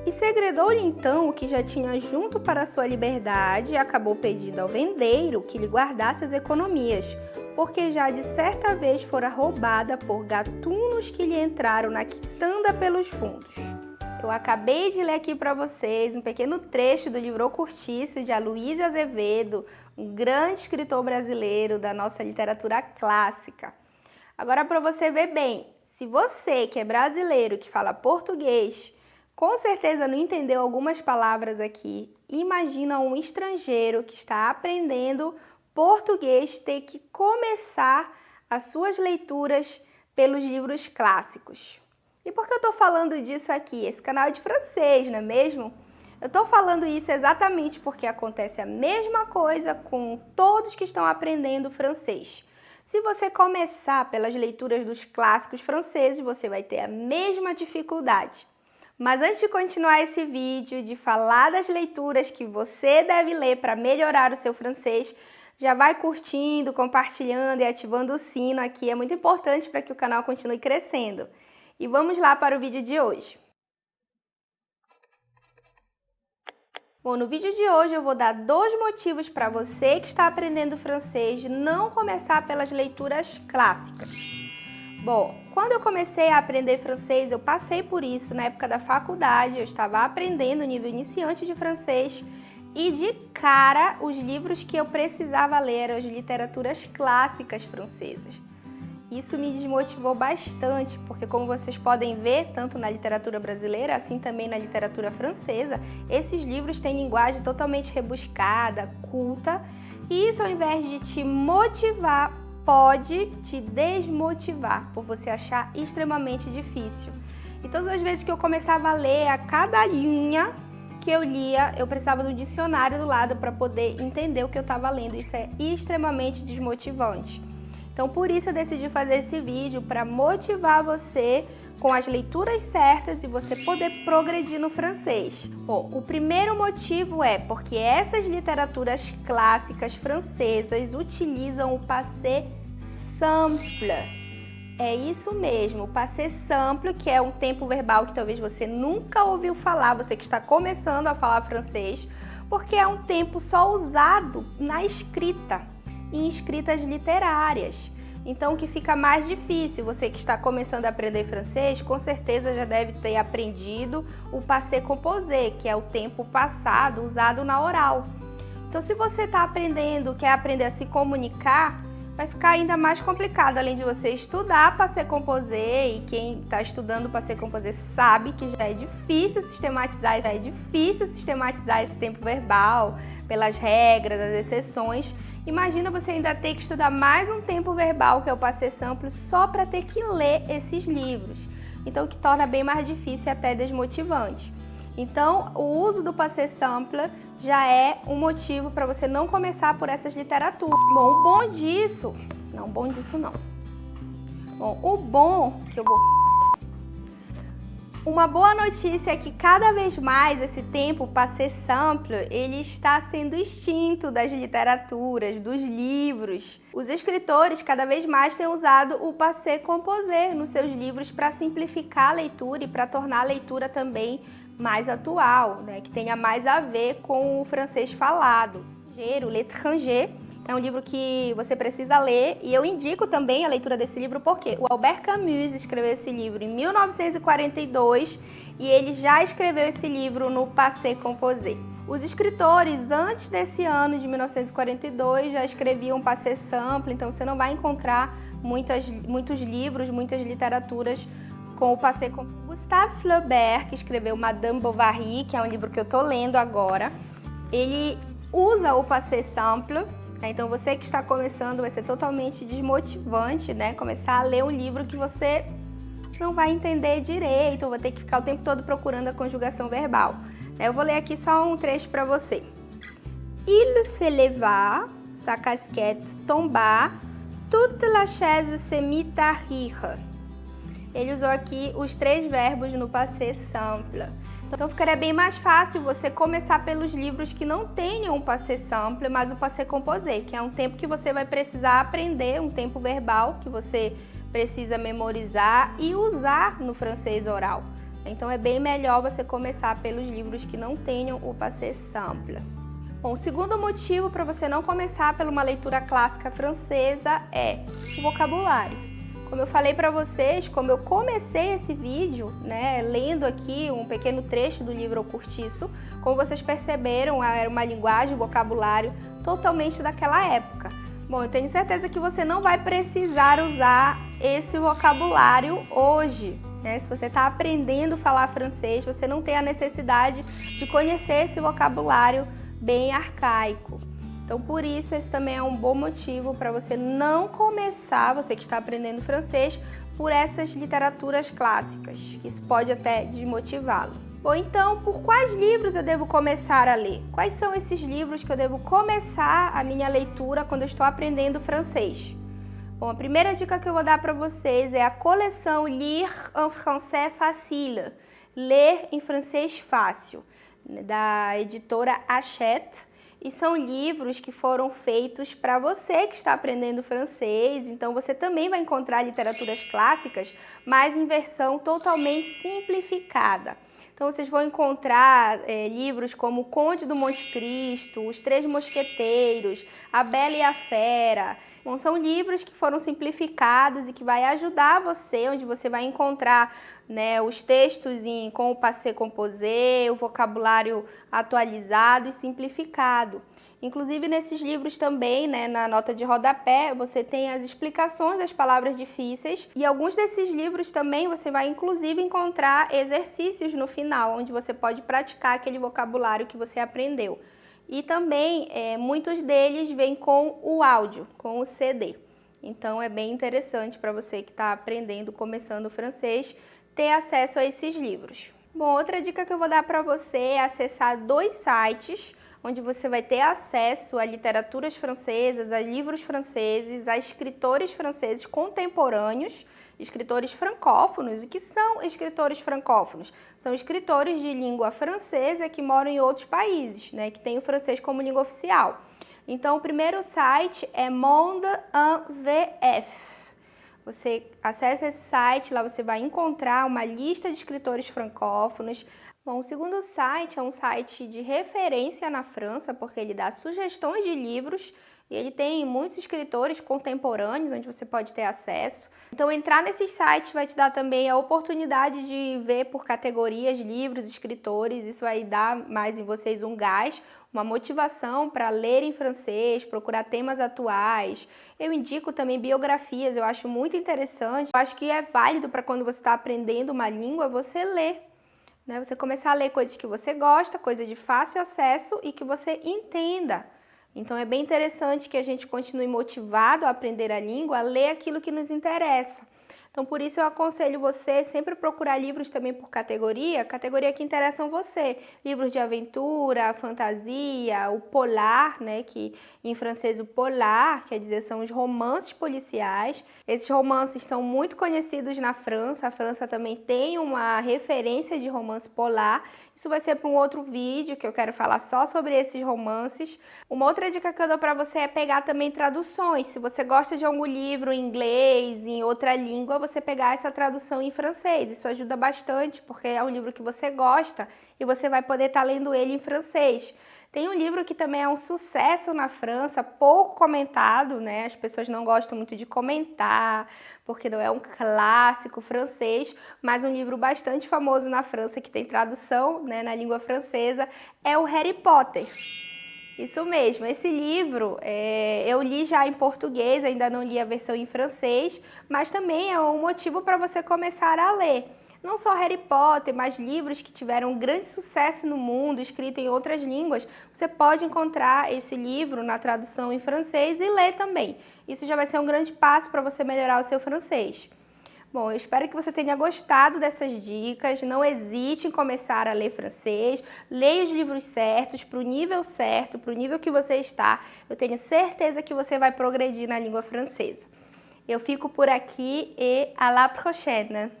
E segredou-lhe então o que já tinha junto para sua liberdade e acabou pedindo ao vendeiro que lhe guardasse as economias, porque já de certa vez fora roubada por gatunos que lhe entraram na quitanda pelos fundos. Eu acabei de ler aqui para vocês um pequeno trecho do livro O Cortiço, de Aloysio Azevedo, um grande escritor brasileiro da nossa literatura clássica. Agora, para você ver bem, se você que é brasileiro, que fala português, com certeza não entendeu algumas palavras aqui, imagina um estrangeiro que está aprendendo português ter que começar as suas leituras pelos livros clássicos. E por que eu estou falando disso aqui? Esse canal é de francês, não é mesmo? Eu estou falando isso exatamente porque acontece a mesma coisa com todos que estão aprendendo francês. Se você começar pelas leituras dos clássicos franceses, você vai ter a mesma dificuldade. Mas antes de continuar esse vídeo, de falar das leituras que você deve ler para melhorar o seu francês, já vai curtindo, compartilhando e ativando o sino aqui, é muito importante para que o canal continue crescendo. E vamos lá para o vídeo de hoje. Bom, no vídeo de hoje eu vou dar 2 motivos para você que está aprendendo francês não começar pelas leituras clássicas. Bom, quando eu comecei a aprender francês, eu passei por isso na época da faculdade, eu estava aprendendo nível iniciante de francês e de cara os livros que eu precisava ler eram as literaturas clássicas francesas. Isso me desmotivou bastante, porque como vocês podem ver, tanto na literatura brasileira, assim também na literatura francesa, esses livros têm linguagem totalmente rebuscada, culta, e isso ao invés de te motivar, pode te desmotivar, por você achar extremamente difícil. E todas as vezes que eu começava a ler, a cada linha que eu lia, eu precisava do dicionário do lado para poder entender o que eu estava lendo. Isso é extremamente desmotivante. Então, por isso eu decidi fazer esse vídeo para motivar você com as leituras certas e você poder progredir no francês. Bom, o primeiro motivo é porque essas literaturas clássicas francesas utilizam o passé simple. É isso mesmo, o passé simple, que é um tempo verbal que talvez você nunca ouviu falar, você que está começando a falar francês, porque é um tempo só usado na escrita, em escritas literárias. Então, que fica mais difícil. Você que está começando a aprender francês, com certeza já deve ter aprendido o passé composé, que é o tempo passado usado na oral. Então, se você está aprendendo, quer aprender a se comunicar, vai ficar ainda mais complicado, além de você estudar passé composé, e quem está estudando passé composé sabe que já é difícil sistematizar esse tempo verbal, pelas regras, as exceções. Imagina você ainda ter que estudar mais um tempo verbal, que é o passé simple, só para ter que ler esses livros. Então, o que torna bem mais difícil e até desmotivante. Então, o uso do passé simple já é um motivo para você não começar por essas literaturas. Bom, o bom disso... Não, bom disso não. Bom, o bom que eu vou... Uma boa notícia é que cada vez mais esse tempo passé simple, ele está sendo extinto das literaturas, dos livros. Os escritores cada vez mais têm usado o passé composé nos seus livros para simplificar a leitura e para tornar a leitura também mais atual, né, que tenha mais a ver com o francês falado. O L'Étranger é um livro que você precisa ler e eu indico também a leitura desse livro porque o Albert Camus escreveu esse livro em 1942 e ele já escreveu esse livro no passé composé. Os escritores antes desse ano de 1942 já escreviam passé simple, então você não vai encontrar muitos livros, muitas literaturas com o passé composé. Gustave Flaubert, que escreveu Madame Bovary, que é um livro que eu estou lendo agora, ele usa o passé simple. Então, você que está começando, vai ser totalmente desmotivante, né? Começar a ler um livro que você não vai entender direito, ou vai ter que ficar o tempo todo procurando a conjugação verbal. Eu vou ler aqui só um trecho para você. Il se leva, sa casquette tomba, toute la chaise se mit à rire. Ele usou aqui os 3 verbos no passé simple. Então ficaria bem mais fácil você começar pelos livros que não tenham um passé simple, mas o passé composé, que é um tempo que você vai precisar aprender, um tempo verbal que você precisa memorizar e usar no francês oral. Então é bem melhor você começar pelos livros que não tenham o passé simple. Bom, o segundo motivo para você não começar por uma leitura clássica francesa é o vocabulário. Como eu falei para vocês, como eu comecei esse vídeo, né, lendo aqui um pequeno trecho do livro O Curtiço, como vocês perceberam, era uma linguagem, um vocabulário totalmente daquela época. Bom, eu tenho certeza que você não vai precisar usar esse vocabulário hoje, né? Se você está aprendendo a falar francês, você não tem a necessidade de conhecer esse vocabulário bem arcaico. Então, por isso, esse também é um bom motivo para você não começar, você que está aprendendo francês, por essas literaturas clássicas. Isso pode até desmotivá-lo. Bom, então, por quais livros eu devo começar a ler? Quais são esses livros que eu devo começar a minha leitura quando eu estou aprendendo francês? Bom, a primeira dica que eu vou dar para vocês é a coleção Lire en français facile, Ler em francês fácil, da editora Hachette, e são livros que foram feitos para você que está aprendendo francês, então você também vai encontrar literaturas clássicas, mas em versão totalmente simplificada. Então vocês vão encontrar livros como O Conde do Monte Cristo, Os Três Mosqueteiros, A Bela e a Fera. Bom, são livros que foram simplificados e que vai ajudar você, onde você vai encontrar, né, os textos com o passé composé, o vocabulário atualizado e simplificado. Inclusive nesses livros também, né, na nota de rodapé, você tem as explicações das palavras difíceis e alguns desses livros também você vai inclusive encontrar exercícios no final, onde você pode praticar aquele vocabulário que você aprendeu. E também muitos deles vêm com o áudio, com o CD. Então é bem interessante para você que está aprendendo, começando francês, ter acesso a esses livros. Bom, outra dica que eu vou dar para você é acessar 2 sites onde você vai ter acesso a literaturas francesas, a livros franceses, a escritores franceses contemporâneos, escritores francófonos. E que são escritores francófonos? São escritores de língua francesa que moram em outros países, né, que têm o francês como língua oficial. Então, o primeiro site é Monde en VF. Você acessa esse site, lá você vai encontrar uma lista de escritores francófonos. Bom, o segundo site é um site de referência na França, porque ele dá sugestões de livros e ele tem muitos escritores contemporâneos onde você pode ter acesso. Então, entrar nesses sites vai te dar também a oportunidade de ver por categorias, livros, escritores. Isso vai dar mais em vocês um gás, uma motivação para ler em francês, procurar temas atuais. Eu indico também biografias, eu acho muito interessante. Eu acho que é válido para quando você está aprendendo uma língua, você ler. Você começar a ler coisas que você gosta, coisas de fácil acesso e que você entenda. Então é bem interessante que a gente continue motivado a aprender a língua, a ler aquilo que nos interessa. Então por isso eu aconselho você sempre procurar livros também por categoria que interessam você. Livros de aventura, fantasia, o polar, né, que em francês o polar, quer dizer, são os romances policiais. Esses romances são muito conhecidos na França, a França também tem uma referência de romance polar. Isso vai ser para um outro vídeo que eu quero falar só sobre esses romances. Uma outra dica que eu dou para você é pegar também traduções. Se você gosta de algum livro em inglês, em outra língua, você pegar essa tradução em francês. Isso ajuda bastante, porque é um livro que você gosta e você vai poder estar lendo ele em francês. Tem um livro que também é um sucesso na França, pouco comentado, né? As pessoas não gostam muito de comentar, porque não é um clássico francês, mas um livro bastante famoso na França, que tem tradução, né, na língua francesa, é o Harry Potter. Isso mesmo, esse livro eu li já em português, ainda não li a versão em francês, mas também é um motivo para você começar a ler. Não só Harry Potter, mas livros que tiveram um grande sucesso no mundo, escritos em outras línguas. Você pode encontrar esse livro na tradução em francês e ler também. Isso já vai ser um grande passo para você melhorar o seu francês. Bom, eu espero que você tenha gostado dessas dicas. Não hesite em começar a ler francês. Leia os livros certos, para o nível certo, para o nível que você está. Eu tenho certeza que você vai progredir na língua francesa. Eu fico por aqui e à la prochaine!